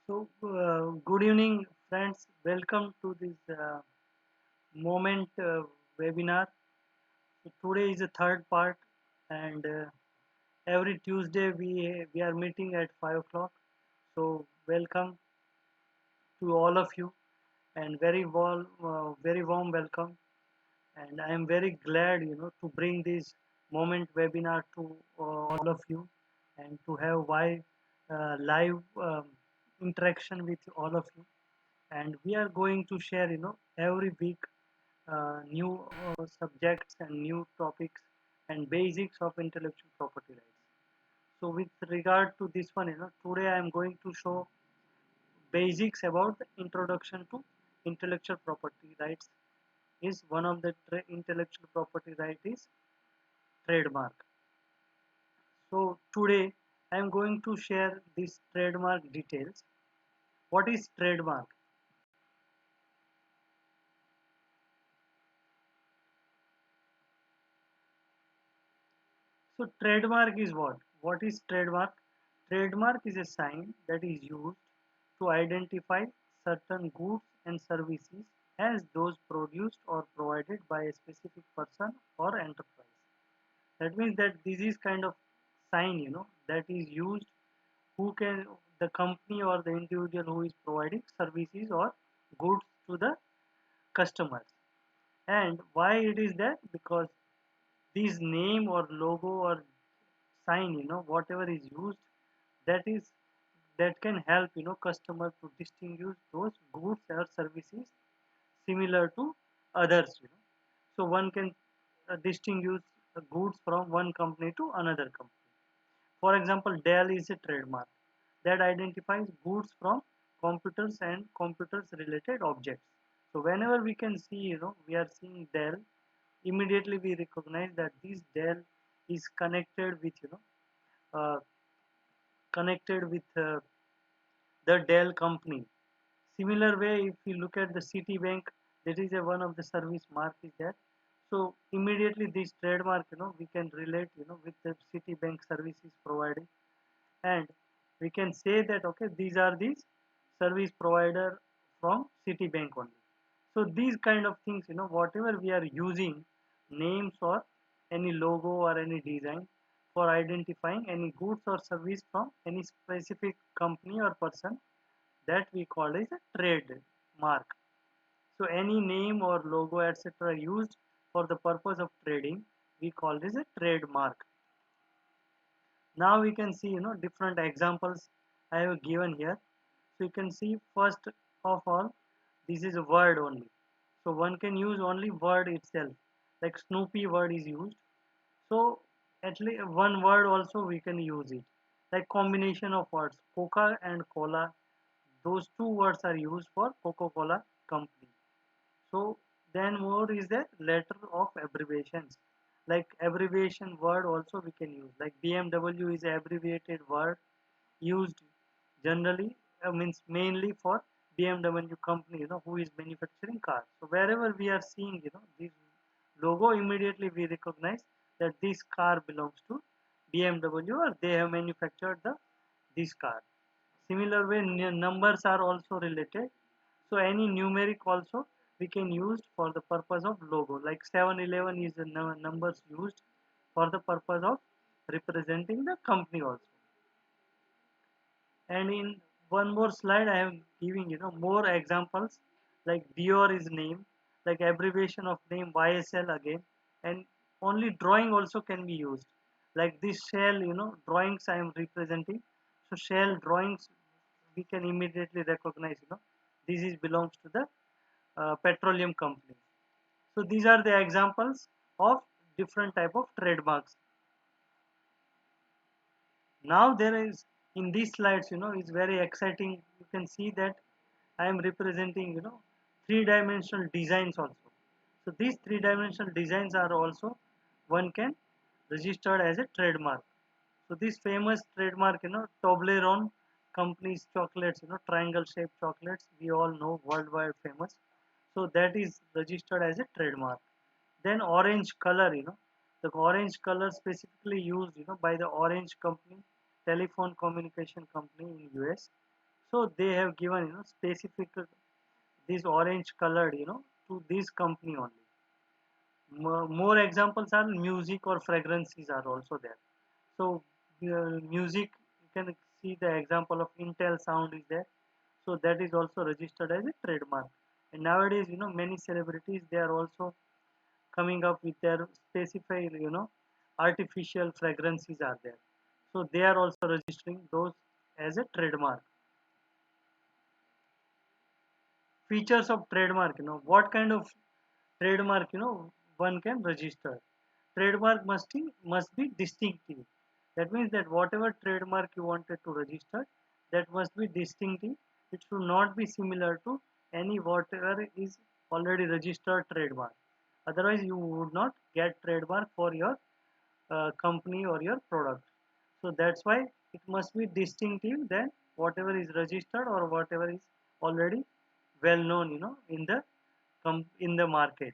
Good evening, friends. Welcome to this moment webinar. Today is the third part, and every Tuesday we are meeting at 5 o'clock. Welcome to all of you, and very warm welcome. And I am very glad, to bring this moment webinar to all of you, and to have live interaction with all of you. And we are going to share every week new subjects and new topics and basics of intellectual property rights. So with regard to this one, today I am going to show basics about the introduction to intellectual property rights. Is one of the intellectual property right is trademark. So today I am going to share this trademark details. What is trademark? So trademark is what? What is trademark? Trademark is a sign that is used to identify certain goods and services as those produced or provided by a specific person or enterprise. That means that this is kind of sign, that is used who can the company or the individual who is providing services or goods to the customers. And why it is that? Because this name or logo or sign, whatever is used, that is that can help customer to distinguish those goods or services similar to others. So one can distinguish goods from one company to another company. For example, Dell is a trademark that identifies goods from computers and computers related objects. So whenever we can see, we are seeing Dell, immediately we recognize that this Dell is connected with, uh, the Dell company. Similar way, if you look at the Citibank, that is a one of the service mark is there. So immediately this trademark, we can relate, with the Citibank services provided, and we can say that okay, these are these service provider from Citibank only. So these kind of things, whatever we are using, names or any logo or any design for identifying any goods or service from any specific company or person, that we call as a trade mark. So any name or logo etc. used for the purpose of trading, we call this a trademark. Now we can see different examples I have given here. So you can see first of all, this is a word only. So one can use only word itself, like Snoopy word is used. So at least one word also we can use it, like combination of words Coca and Cola. Those two words are used for Coca-Cola company. So then more is the letter of abbreviations. Like abbreviation word also we can use. Like BMW is an abbreviated word used generally, means mainly for BMW company, who is manufacturing cars. So wherever we are seeing, this logo, immediately we recognize that this car belongs to BMW or they have manufactured this car. Similar way, numbers are also related. So any numeric also we can use for the purpose of logo. Like 7-Eleven is the numbers used for the purpose of representing the company also. And in one more slide, I am giving more examples. Like Dior is name, like abbreviation of name YSL again, and only drawing also can be used. Like this shell, drawings I am representing. So shell drawings we can immediately recognize. This is belongs to the petroleum company. So these are the examples of different type of trademarks. Now there is in these slides, is very exciting. You can see that I am representing, three-dimensional designs also. So these three-dimensional designs are also one can registered as a trademark. So this famous trademark, Toblerone company's chocolates, triangle shaped chocolates, we all know worldwide famous. So that is registered as a trademark. Then orange color, the orange color specifically used, by the Orange company, telephone communication company in US. So they have given specific this orange colored to this company only. More examples are music or fragrances are also there. So music, you can see the example of Intel sound is there. So that is also registered as a trademark. And nowadays, many celebrities, they are also coming up with their specified, artificial fragrances are there. So they are also registering those as a trademark. Features of trademark, what kind of trademark, one can register. Trademark must be distinctive. That means that whatever trademark you wanted to register, that must be distinctive. It should not be similar to any whatever is already registered trademark. Otherwise, you would not get trademark for your company or your product. So that's why it must be distinctive than whatever is registered or whatever is already well known, in the market.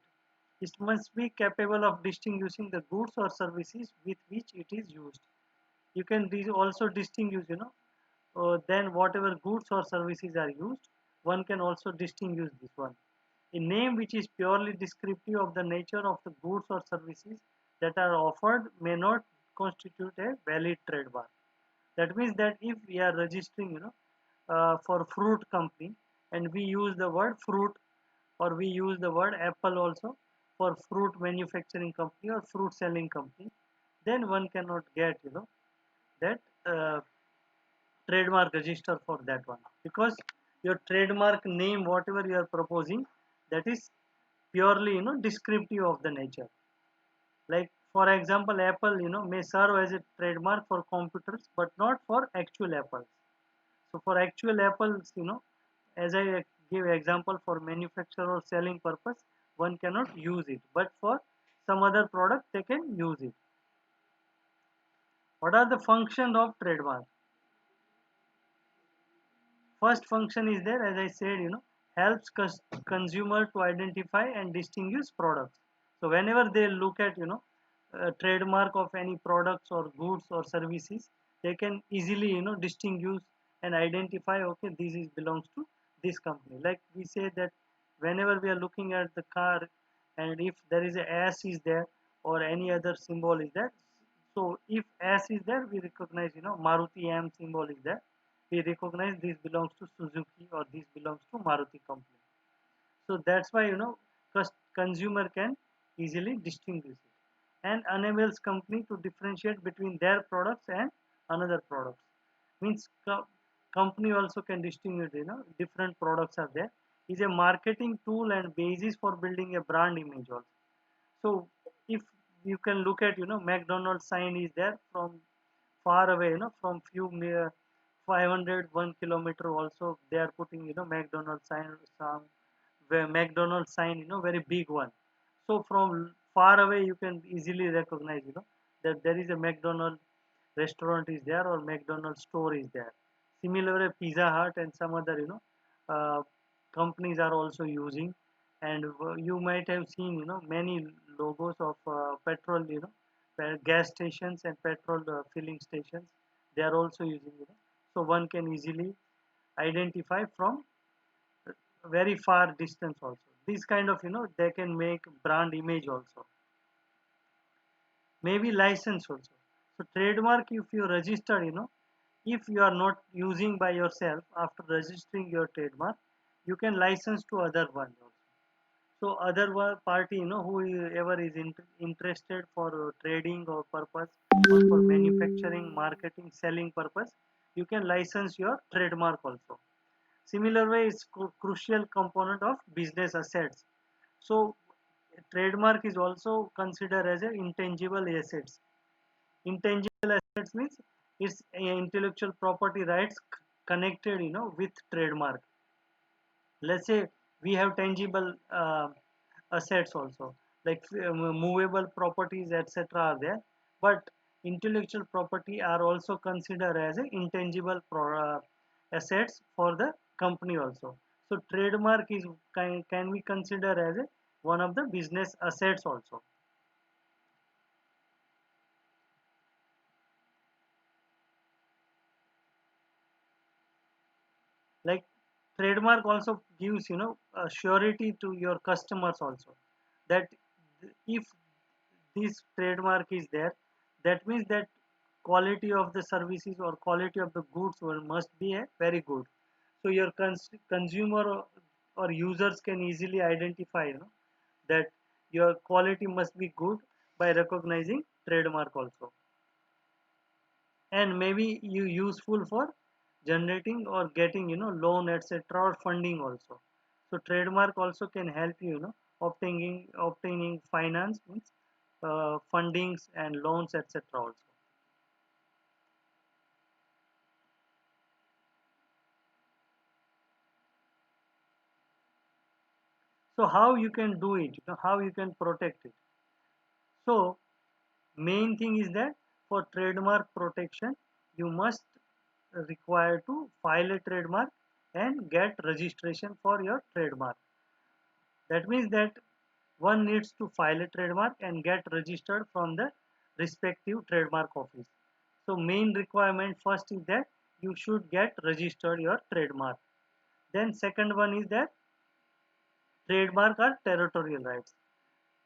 It must be capable of distinguishing the goods or services with which it is used. You can also distinguish, then whatever goods or services are used, one can also distinguish this one. A name which is purely descriptive of the nature of the goods or services that are offered may not constitute a valid trademark. That means that if we are registering, for fruit company, and we use the word fruit, or we use the word apple also for fruit manufacturing company or fruit selling company, then one cannot get, that trademark register for that one, because your trademark name, whatever you are proposing, that is purely, descriptive of the nature. Like for example, apple, may serve as a trademark for computers but not for actual apples. So for actual apples, as I give example, for manufacture or selling purpose, one cannot use it, but for some other product they can use it. What are the functions of trademark? First function is there, as I said, helps consumer to identify and distinguish products. So whenever they look at, a trademark of any products or goods or services, they can easily, distinguish and identify, okay, this is belongs to this company. Like we say that whenever we are looking at the car, and if there is a S is there or any other symbol is there, so if S is there, we recognize, Maruti M symbol is there, we recognize this belongs to Suzuki or this belongs to Maruti company. So that's why, consumer can easily distinguish it, and enables company to differentiate between their products and another products. Means company also can distinguish, different products are there. Is a marketing tool and basis for building a brand image also. So if you can look at, McDonald's sign is there from far away, from few 500 1 kilometer also they are putting, McDonald's sign, some where McDonald's sign, very big one. So from far away you can easily recognize, that there is a McDonald's restaurant is there or McDonald's store is there. Similarly, Pizza Hut and some other, uh, companies are also using, and you might have seen, many logos of petrol, gas stations and petrol filling stations. They are also using, so one can easily identify from very far distance also. This kind of, they can make brand image also. Maybe license also. So trademark, if you register, if you are not using by yourself, after registering your trademark, you can license to other one also. So other party, whoever is interested for trading or purpose, or for manufacturing, marketing, selling purpose, you can license your trademark also. Similar way, it's crucial component of business assets. So trademark is also considered as an intangible assets. Intangible assets means it's intellectual property rights connected, with trademark. Let's say we have tangible assets also, like movable properties, etc. are there, but intellectual property are also considered as a intangible assets for the company also. So trademark is can be considered as a one of the business assets also. trademark also gives a surety to your customers also, that if this trademark is there, that means that quality of the services or quality of the goods must be a very good. So your consumer or users can easily identify that your quality must be good by recognizing trademark also. And maybe you useful for generating or getting loan, etc., or funding also. So trademark also can help you, obtaining finance, means fundings and loans, etc., also. So how you can do it, how you can protect it. So main thing is that for trademark protection, you must require to file a trademark and get registration for your trademark. That means that one needs to file a trademark and get registered from the respective trademark office. So main requirement first is that you should get registered your trademark. Then second one is that trademark are territorial rights.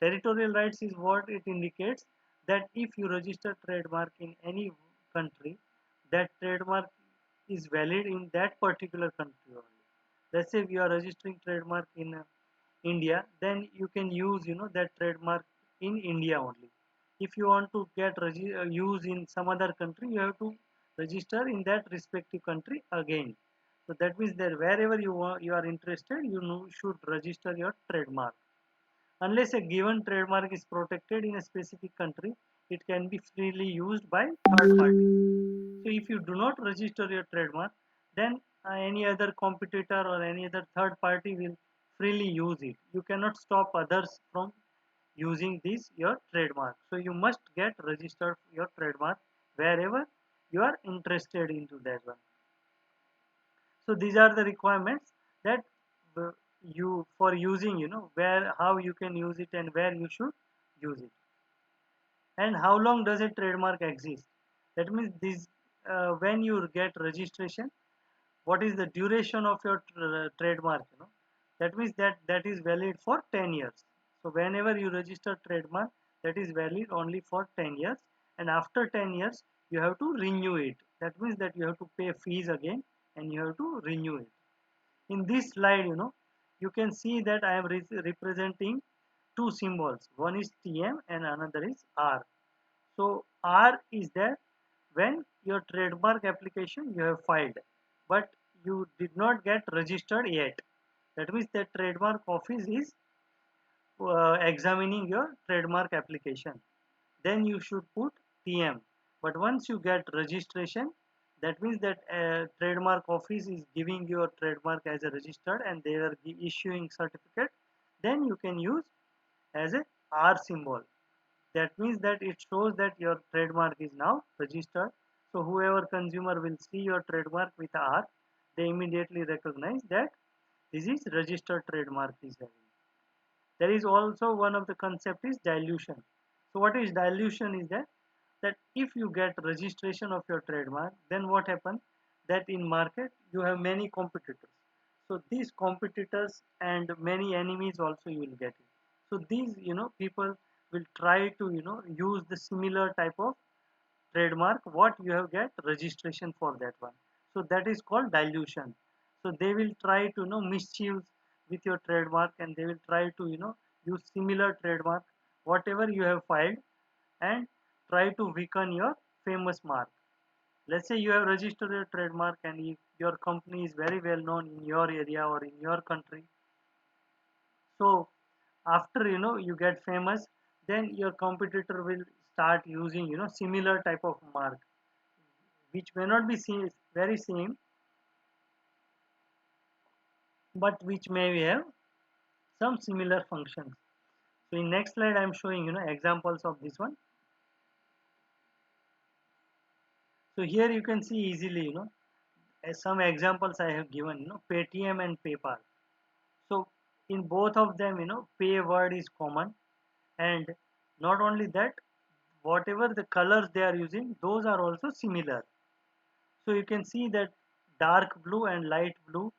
Territorial rights is what it indicates, that if you register trademark in any country, that trademark is valid in that particular country only. Let's say we are registering trademark in India, then you can use that trademark in India only. If you want to get use in some other country, you have to register in that respective country again. So that means that wherever you are interested, should register your trademark. Unless a given trademark is protected in a specific country, it can be freely used by third parties. So if you do not register your trademark, then any other competitor or any other third party will freely use it. You cannot stop others from using this your trademark. So you must get registered your trademark wherever you are interested into that one. So these are the requirements that you for using, where, how you can use it and where you should use it. And how long does a trademark exist? That means this, when you get registration, what is the duration of your trademark, that means that that is valid for 10 years. So whenever you register trademark, that is valid only for 10 years, and after 10 years you have to renew it. That means that you have to pay fees again and you have to renew it. In this slide, you can see that I am representing two symbols. One is TM and another is R. So R is there when your trademark application you have filed, but you did not get registered yet. That means the trademark office is examining your trademark application. Then you should put TM. But once you get registration, that means that trademark office is giving your trademark as a registered and they are issuing certificate. Then you can use as a R symbol. That means that it shows that your trademark is now registered. So whoever consumer will see your trademark with R, they immediately recognize that this is registered trademark is having. There is also one of the concept is dilution. So what is dilution is that if you get registration of your trademark, then what happens, that in market you have many competitors. So these competitors and many enemies also you will get it. So these people will try to use the similar type of trademark what you have get registration for that one. So that is called dilution. So they will try to mischief with your trademark, and they will try to use similar trademark whatever you have filed, and try to weaken your famous mark. Let's say you have registered your trademark and if your company is very well known in your area or in your country. So after you get famous, then your competitor will start using similar type of mark, which may not be very same, but which may have some similar functions. So in next slide I'm showing examples of this one. So here you can see easily as some examples I have given, Paytm and PayPal. So in both of them, pay word is common, and not only that, whatever the colors they are using, those are also similar. So you can see that dark blue and light blue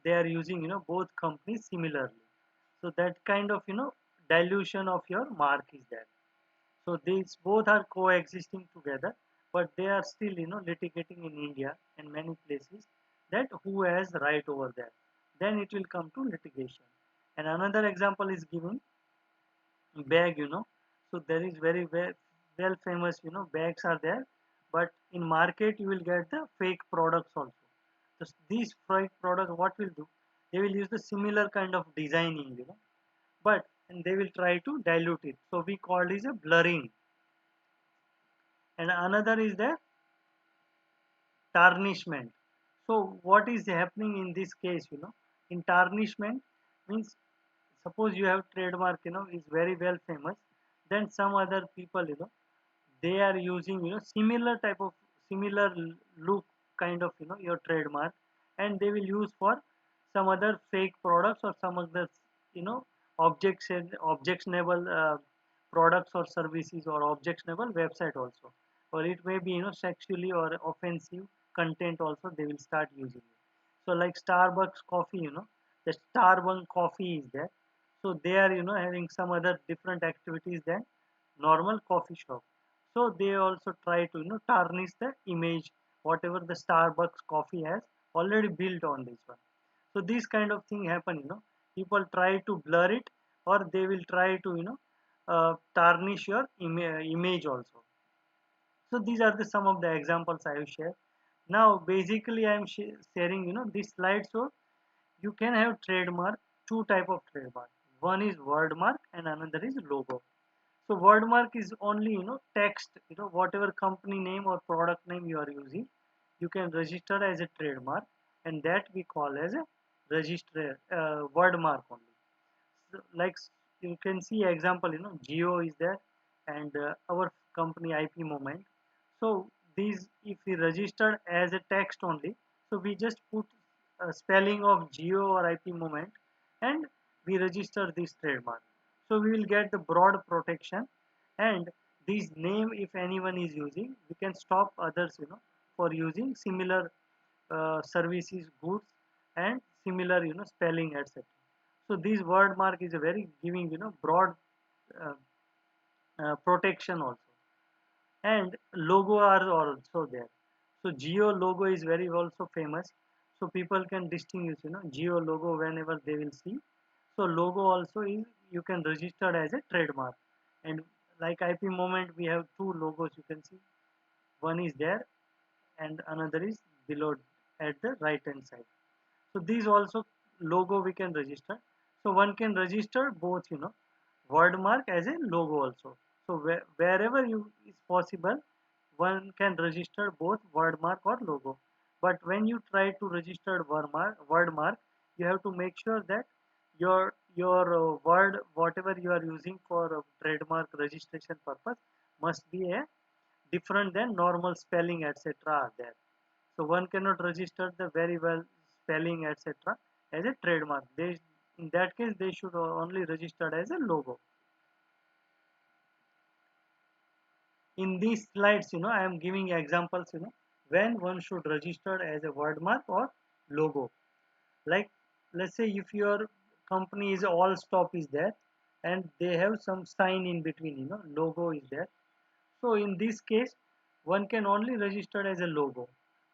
they are using both companies similarly. So that kind of dilution of your mark is there. So these both are coexisting together, but they are still litigating in India and many places, that who has right over there. Then it will come to litigation. And another example is given bag. So there is very well famous bags are there, but in market you will get the fake products also. So these fake products, what will do, they will use the similar kind of designing, but and they will try to dilute it, so we call it a blurring. And another is the tarnishment. So what is happening in this case, in tarnishment means, suppose you have trademark, is very well famous, then some other people, they are using similar type of similar look kind of your trademark, and they will use for some other fake products or some other objectionable products or services, or objectionable website also, or it may be sexually or offensive content also, they will start using it. So like Starbucks coffee, the Starbucks coffee is there, so they are having some other different activities than normal coffee shop. So they also try to tarnish the image whatever the Starbucks coffee has already built on this one. So these kind of thing happen, people try to blur it, or they will try to tarnish your image also. So these are the some of the examples I have shared. Now basically I am sharing this slide, so you can have trademark, two type of trademark. One is word mark and another is logo. So word mark is only text, whatever company name or product name you are using, you can register as a trademark, and that we call as a register word mark only. So, like you can see example, Geo is there, and our company IP Moment. So these, if we registered as a text only, so we just put a spelling of Geo or IP Moment, and we register this trademark. So we will get the broad protection, and this name, if anyone is using, we can stop others, for using similar services, goods, and similar, spelling, etc. So this word mark is a very giving, broad uh, protection also. And logo are also there. So Geo logo is very also famous. So people can distinguish, Geo logo whenever they will see. So logo also is, you can register as a trademark. And like IP Moment, we have two logos, you can see. One is there and another is below at the right hand side. So these also logo we can register. So one can register both, word mark as a logo also. So wherever you is possible, one can register both word mark or logo. But when you try to register word mark, you have to make sure that your word, whatever you are using for trademark registration purpose, must be a different than normal spelling, etc. are there. So one cannot register the very well spelling, etc. as a trademark. They, in that case, they should only register as a logo. In these slides, I am giving examples, when one should register as a word mark or logo. Like, let's say if your company is all stop is there, and they have some sign in between, logo is there. So in this case, one can only register as a logo.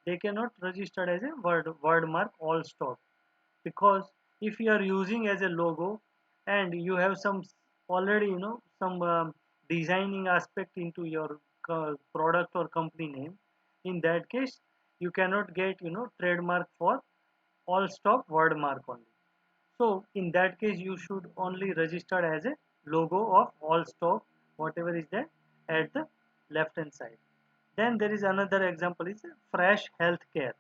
They cannot register as a word mark all stop, because if you are using as a logo and you have some already some designing aspect into your product or company name, in that case you cannot get trademark for all stop word mark only. So in that case, you should only register as a logo of all stop, whatever is there at the left hand side. Then there is another example is Fresh Healthcare.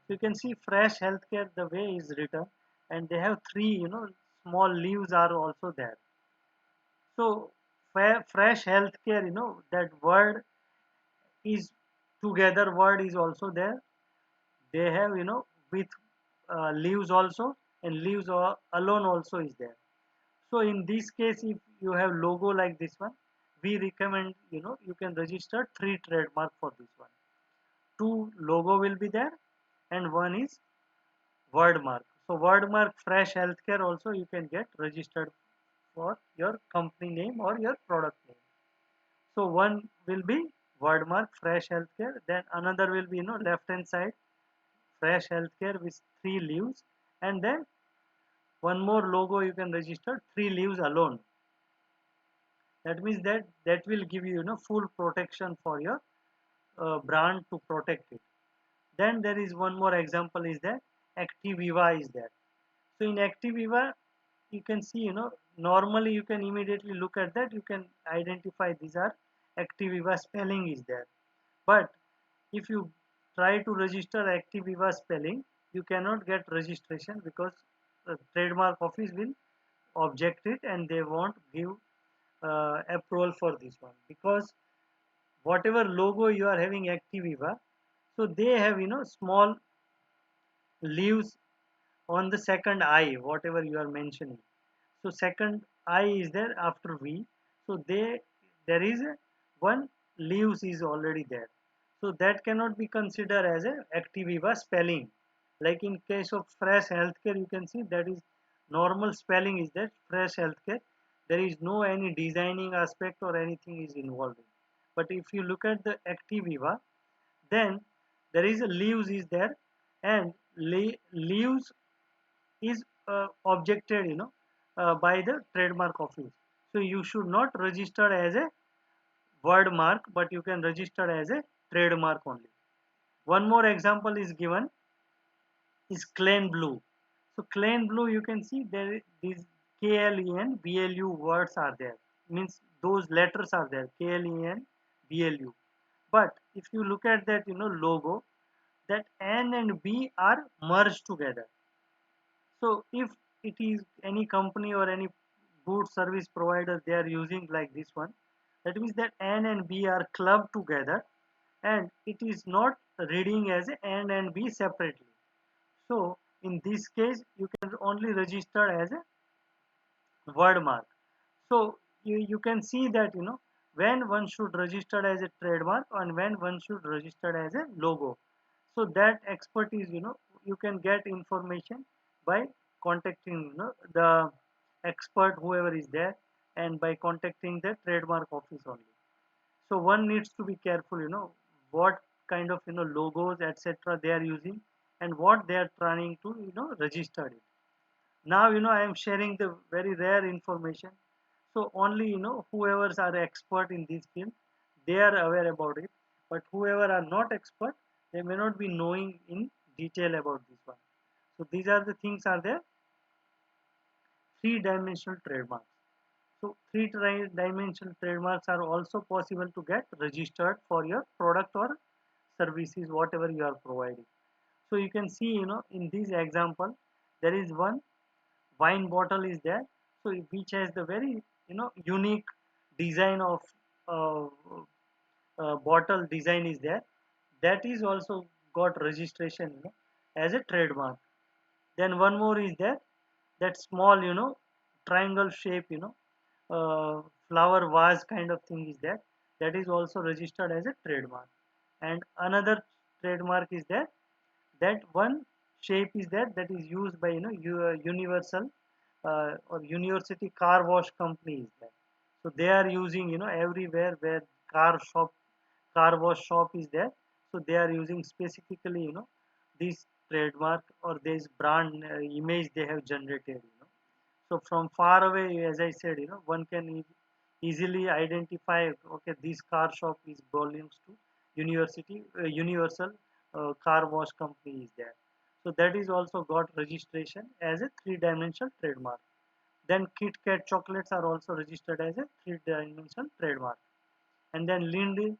So you can see Fresh Healthcare, the way is written, and they have three small leaves are also there. So Fresh Healthcare, that word is together, word is also there. They have with leaves also, and leaves alone also is there. So in this case, if you have logo like this one, we recommend you can register three trademark for this one. Two logo will be there, and one is word mark. So wordmark fresh healthcare also you can get registered for your company name or your product name. So one will be wordmark fresh healthcare, then another will be left hand side fresh healthcare with 3 leaves, and then one more logo you can register 3 leaves alone. That means that will give you, full protection for your brand to protect it. Then there is one more example is that Activiva is there. So in Activiva you can see, normally you can immediately look at that, you can identify these are Activiva spelling is there. But if you try to register Activiva spelling, you cannot get registration because the trademark office will object it and they won't give approval for this one, because whatever logo you are having Activiva, so they have small leaves on the second I, whatever you are mentioning. So second I is there after V. So there is one leaves is already there. So that cannot be considered as a Activiva spelling. Like in case of fresh healthcare, you can see that is normal spelling is that fresh healthcare. There is no any designing aspect or anything is involved in. But if you look at the Activiva, then there is a leaves is there, and leaves is objected by the trademark office. So you should not register as a word mark, but you can register as a trademark only. One more example is given is Clean Blue. So Clean Blue, you can see there these KLEN BLU words are there, means those letters are there, KLEN BLU. But if you look at that logo, that N and B are merged together. So if it is any company or any good service provider they are using like this one, that means that N and B are clubbed together and it is not reading as N and B separately. So in this case you can only register as a word mark. So you can see that when one should register as a trademark and when one should register as a logo. So that expertise you can get information by contacting the expert whoever is there, and by contacting the trademark office only. So one needs to be careful what kind of logos etc they are using and what they are trying to register it. Now I am sharing the very rare information, so only whoever's are expert in this field they are aware about it, but whoever are not expert they may not be knowing in detail about this one. So these are the things are there. Three-dimensional trademarks. So three-dimensional trademarks are also possible to get registered for your product or services whatever you are providing. So you can see in this example there is one wine bottle is there, so which has the very unique design of uh, bottle design is there, that is also got registration as a trademark. Then one more is there, that small triangle shape flower vase kind of thing is there, that is also registered as a trademark. And another trademark is there, that one shape is there that is used by universal or university car wash company is there. So they are using everywhere where car shop car wash shop is there, so they are using specifically this trademark or this brand image they have generated. So from far away, as I said, one can easily identify, okay, this car shop is belongs to universal car wash company is there. So that is also got registration as a three-dimensional trademark. Then Kit Kat chocolates are also registered as a three-dimensional trademark. And then Lindt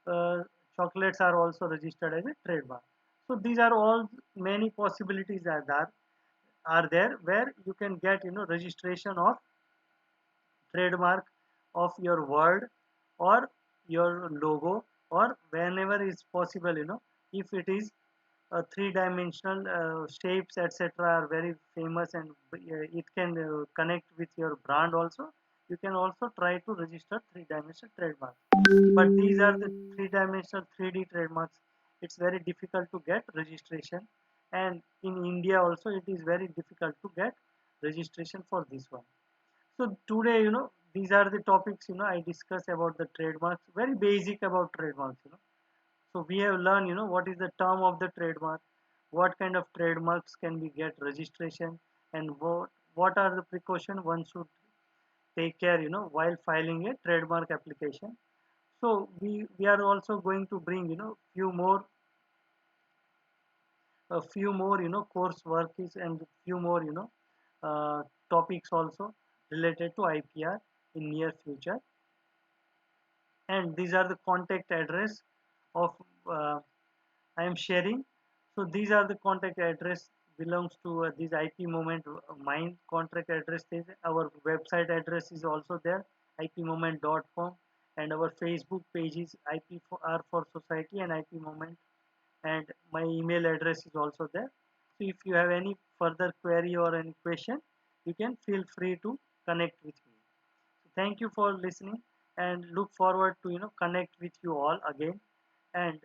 uh, chocolates are also registered as a trademark. So these are all many possibilities are there where you can get registration of trademark of your word or your logo, or whenever is possible if it is three-dimensional shapes etc are very famous, and it can connect with your brand also, you can also try to register three-dimensional trademarks. But these are the three-dimensional 3D trademarks, it's very difficult to get registration, and in India also it is very difficult to get registration for this one. So today, these are the topics, I discuss about the trademarks, very basic about trademarks. So we have learned, what is the term of the trademark, what kind of trademarks can we get registration, and what are the precaution one should take care, while filing a trademark application. So we are also going to bring, a few more, course work is and few more, topics also related to IPR in near future. And these are the contact address of uh, I am sharing. So these are the contact address belongs to this IP moment mine contract address is our website address is also there, ipmoment.com, and our Facebook page is IP for Society and IP Moment, and my email address is also there. So if you have any further query or any question, you can feel free to connect with me. So thank you for listening, and look forward to connect with you all again. And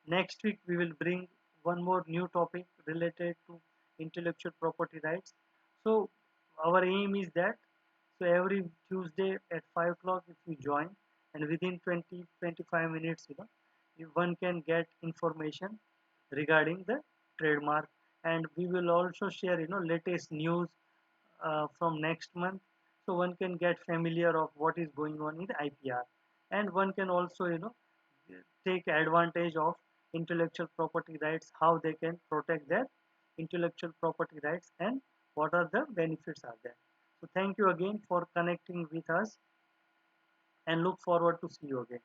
next week we will bring one more new topic related to intellectual property rights. So our aim is that, so every Tuesday at 5 o'clock if you join, and within 20-25 minutes, one can get information regarding the trademark, and we will also share latest news from next month, so one can get familiar of what is going on in IPR, and one can also take advantage of intellectual property rights, how they can protect their intellectual property rights, and what are the benefits are there. So thank you again for connecting with us, and look forward to see you again.